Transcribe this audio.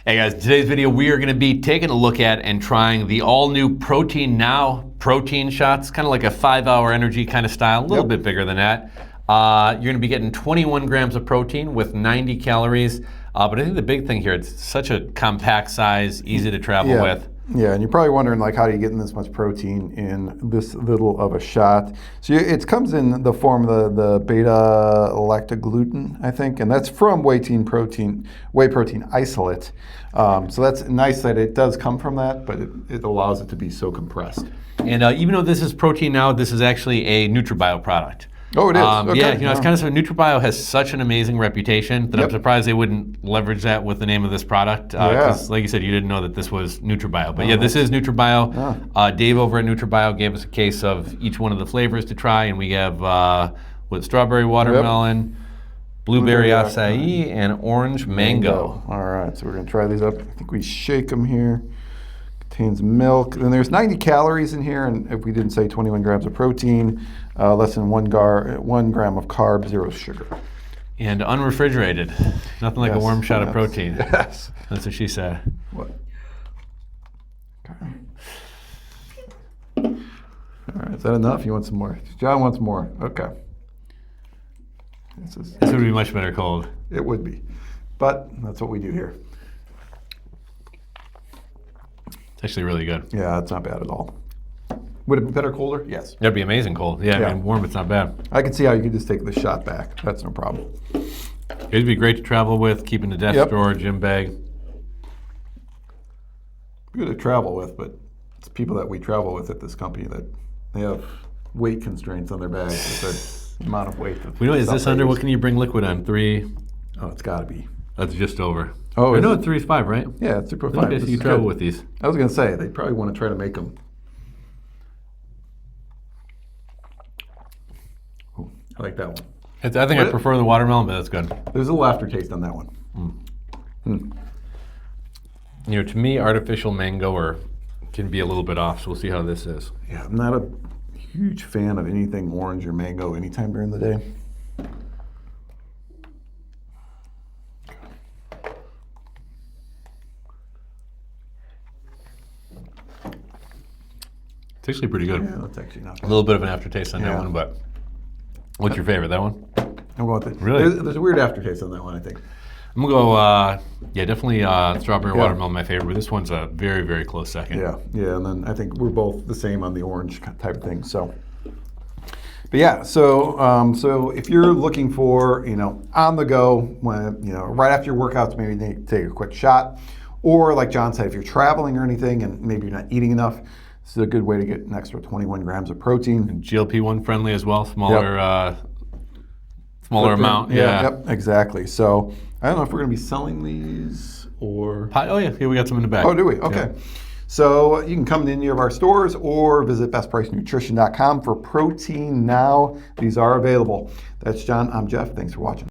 Hey guys, today's video we are going to be taking a look at and trying the all-new Protein Now protein shots, kind of like a 5-hour energy kind of style, a little bit bigger than that. You're going to be getting 21 grams of protein with 90 calories, but I think the big thing here, it's such a compact size, easy to travel with. Yeah, and you're probably wondering, like, how do you get in this much protein in this little of a shot? So it comes in the form of the beta-lactogluten, I think, and that's from whey protein isolate. So that's nice that it does come from that, but it allows it to be so compressed. And even though this is Protein Now, this is actually a NutraBio product. Oh, it is? Okay. Yeah, it's kind of so NutraBio has such an amazing reputation that I'm surprised they wouldn't leverage that with the name of this product. Because, like you said, you didn't know that this was NutraBio. But this is NutraBio. Dave over at NutraBio gave us a case of each one of the flavors to try, and we have strawberry watermelon, blueberry acai, and orange mango. All right, so we're going to try these up. I think we shake them here. Contains milk, and there's 90 calories in here, and if we didn't say 21 grams of protein, less than 1 gram of carb, 0 sugar. And unrefrigerated. Nothing like a warm shot of protein. Yes. That's what she said. What? Okay. All right, is that enough? You want some more? John wants more. Okay. This would be much better cold. It would be, but that's what we do here. Actually really good. Yeah, it's not bad at all. Would it be better colder? Yes. That'd be amazing cold. Yeah, I mean, warm, it's not bad. I can see how you could just take the shot back. That's no problem. It'd be great to travel with, keep in the desk drawer, gym bag. Good to travel with, but it's people that we travel with at this company that they have weight constraints on their bags with the amount of weight. Is this under, what can you bring liquid on? 3? Oh, it's got to be. That's just over. Oh, I know 3 is 5, right? Yeah, it's 3.5. Okay, so you travel with these. I was going to say, they probably want to try to make them. Ooh, I like that one. I think I prefer the watermelon, but that's good. There's a little aftertaste on that one. You know, to me, artificial mango can be a little bit off, so we'll see how this is. Yeah, I'm not a huge fan of anything orange or mango anytime during the day. It's actually pretty good. Yeah, that's actually not bad. A little bit of an aftertaste on that one, but what's your favorite? That one? I'm going with it. Really? There's a weird aftertaste on that one, I think. I'm going to go, definitely strawberry watermelon, my favorite, but this one's a very, very close second. Yeah, and then I think we're both the same on the orange type of thing. So, but yeah, so if you're looking for, on the go, when right after your workouts, maybe take a quick shot, or like John said, if you're traveling or anything and maybe you're not eating enough, this is a good way to get an extra 21 grams of protein. And GLP-1 friendly as well, smaller amount. Yep, exactly. So I don't know if we're going to be selling these or... Oh yeah, here we got some in the back. Oh, do we? Okay. Yeah. So you can come to any of our stores or visit BestPriceNutrition.com for Protein Now. These are available. That's John. I'm Jeff. Thanks for watching.